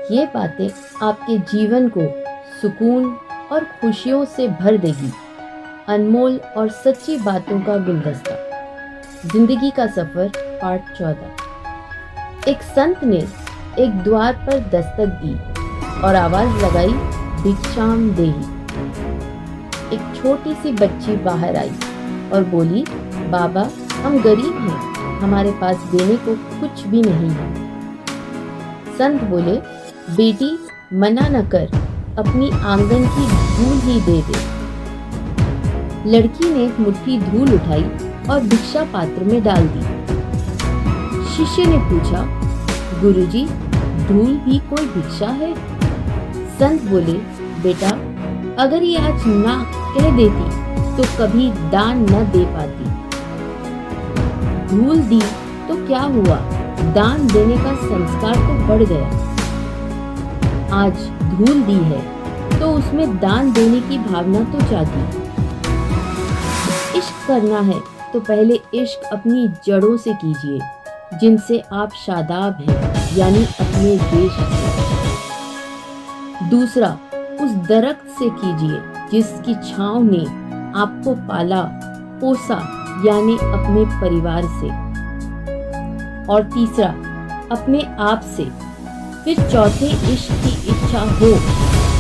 ये बातें आपके जीवन को सुकून और खुशियों से भर देगी। अनमोल और सच्ची बातों का गुलदस्ता। जिंदगी का सफर पार्ट 14। एक संत ने एक द्वार पर दस्तक दी और आवाज लगाई, भिक्षाम देहि। एक छोटी सी बच्ची बाहर आई और बोली, बाबा हम गरीब हैं, हमारे पास देने को कुछ भी नहीं है। संत बोले, बेटी मना न कर, अपनी आंगन की धूल ही दे दे। लड़की ने एक मुट्ठी धूल उठाई और भिक्षा पात्र में डाल दी। शिष्य ने पूछा, गुरुजी धूल भी कोई भिक्षा है? संत बोले, बेटा अगर ये आज ना कह देती तो कभी दान न दे पाती। धूल दी तो क्या हुआ, दान देने का संस्कार तो बढ़ गया। आज धूल दी है तो उसमें दान देने की भावना तो जागी। इश्क करना है तो पहले इश्क अपनी जड़ों से कीजिए, जिनसे आप शादाब हैं, यानी अपने देश से। दूसरा, उस दरख्त से कीजिए जिसकी छांव ने आपको पाला पोसा, यानी अपने परिवार से। और तीसरा, अपने आप से। फिर चौथे, इश्क की इच्छा हो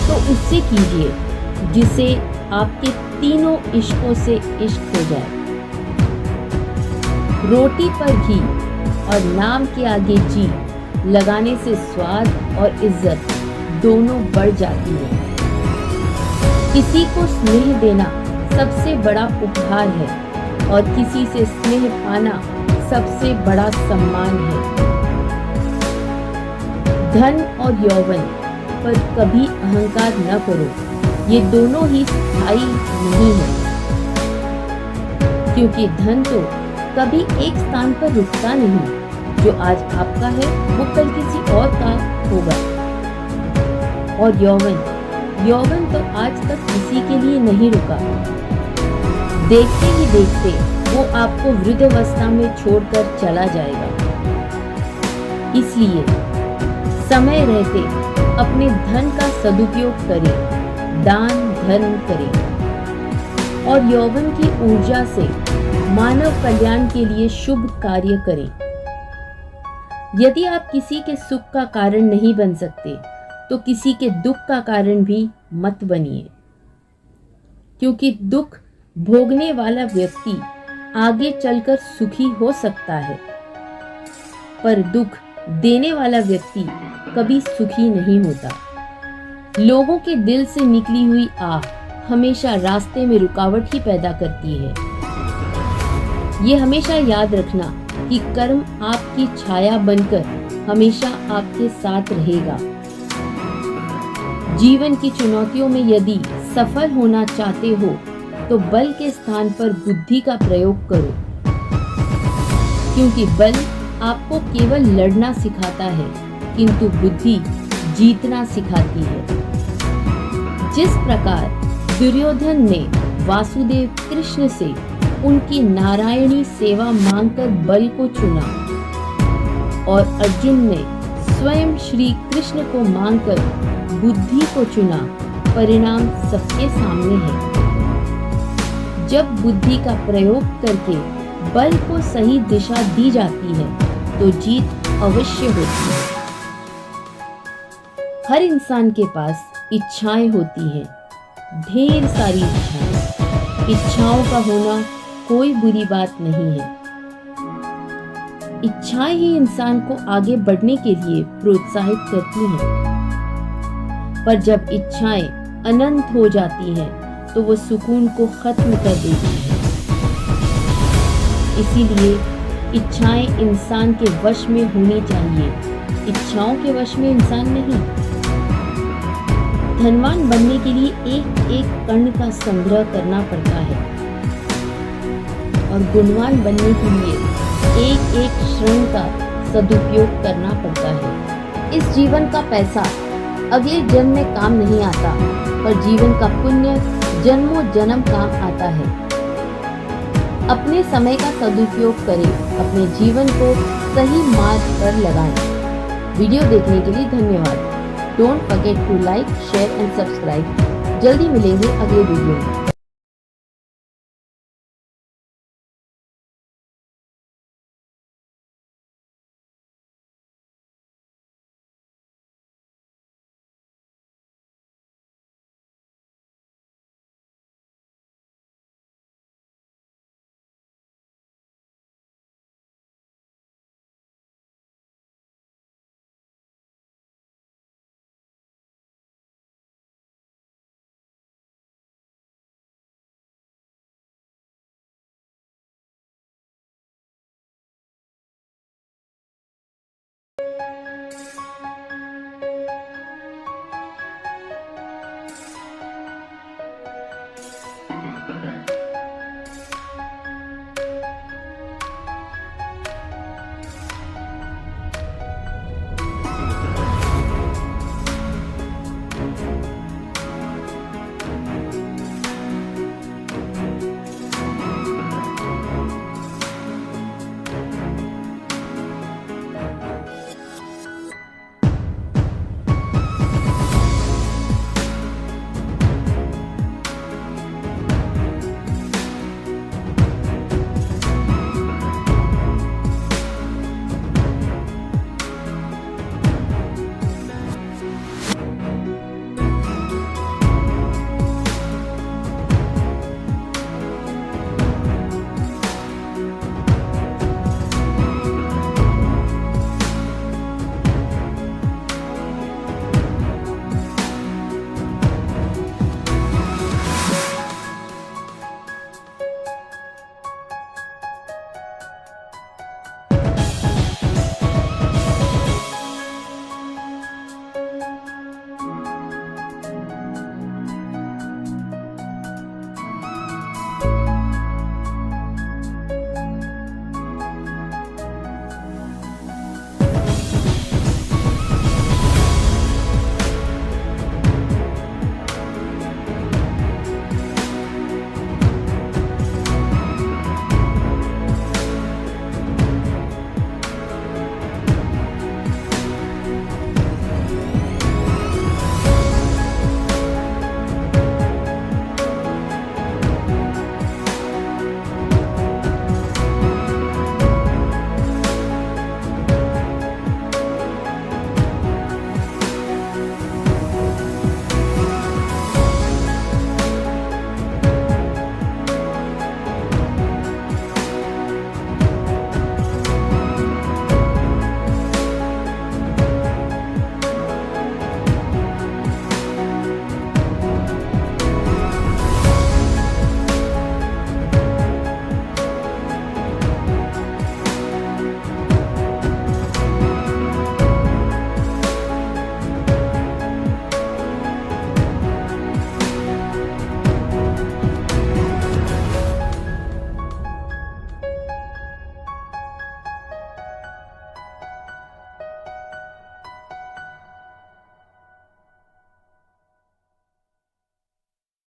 तो उससे कीजिए जिसे आपके तीनों इश्कों से इश्क हो जाए। रोटी पर घी और नाम के आगे जी लगाने से स्वाद और इज्जत दोनों बढ़ जाती है। किसी को स्नेह देना सबसे बड़ा उपहार है और किसी से स्नेह पाना सबसे बड़ा सम्मान है। धन और यौवन पर कभी अहंकार न करो, ये दोनों ही स्थायी नहीं है। क्योंकि धन तो कभी एक स्थान पर रुकता नहीं, जो आज आपका है वो कल किसी और का होगा। और यौवन तो आज तक किसी के लिए नहीं रुका। देखते ही देखते वो आपको वृद्धावस्था में छोड़कर चला जाएगा। इसलिए समय रहते अपने धन का सदुपयोग करें, दान धर्म करें और यौवन की ऊर्जा से मानव कल्याण के लिए शुभ कार्य करें। यदि आप किसी के सुख का कारण नहीं बन सकते तो किसी के दुख का कारण भी मत बनिए, क्योंकि दुख भोगने वाला व्यक्ति आगे चलकर सुखी हो सकता है, पर दुख देने वाला व्यक्ति कभी सुखी नहीं होता। लोगों के दिल से निकली हुई आह हमेशा रास्ते में रुकावट ही पैदा करती है। ये हमेशा याद रखना कि कर्म आपकी छाया बनकर हमेशा आपके साथ रहेगा। जीवन की चुनौतियों में यदि सफल होना चाहते हो तो बल के स्थान पर बुद्धि का प्रयोग करो, क्योंकि बल आपको केवल लड़ना सिखाता है, किंतु बुद्धि जीतना सिखाती है। जिस प्रकार दुर्योधन ने वासुदेव कृष्ण से उनकी नारायणी सेवा मांगकर बल को चुना और अर्जुन ने स्वयं श्री कृष्ण को मांगकर बुद्धि को चुना, परिणाम सबके सामने है। जब बुद्धि का प्रयोग करके बल को सही दिशा दी जाती है तो जीत अवश्य होती है। हर इंसान के पास इच्छाएं होती हैं, ढेर सारी इच्छाएं। इच्छाओं का होना कोई बुरी बात नहीं है। इच्छाएं ही इंसान को आगे बढ़ने के लिए प्रोत्साहित करती हैं। पर जब इच्छाएं अनंत हो जाती हैं तो वो सुकून को खत्म कर देती है। इसीलिए इच्छाएं इंसान के वश में होनी चाहिए, इच्छाओं के वश में इंसान नहीं। धनवान बनने के लिए एक एक कण का संग्रह करना पड़ता है और गुणवान बनने के लिए एक एक क्षण का सदुपयोग करना पड़ता है। इस जीवन का पैसा अगले जन्म में काम नहीं आता, पर जीवन का पुण्य जन्मों जन्म काम आता है। अपने समय का सदुपयोग करें, अपने जीवन को सही मार्ग पर लगाएं। वीडियो देखने के लिए धन्यवाद। Don't forget to like, share and subscribe. जल्दी मिलेंगे अगले वीडियो में।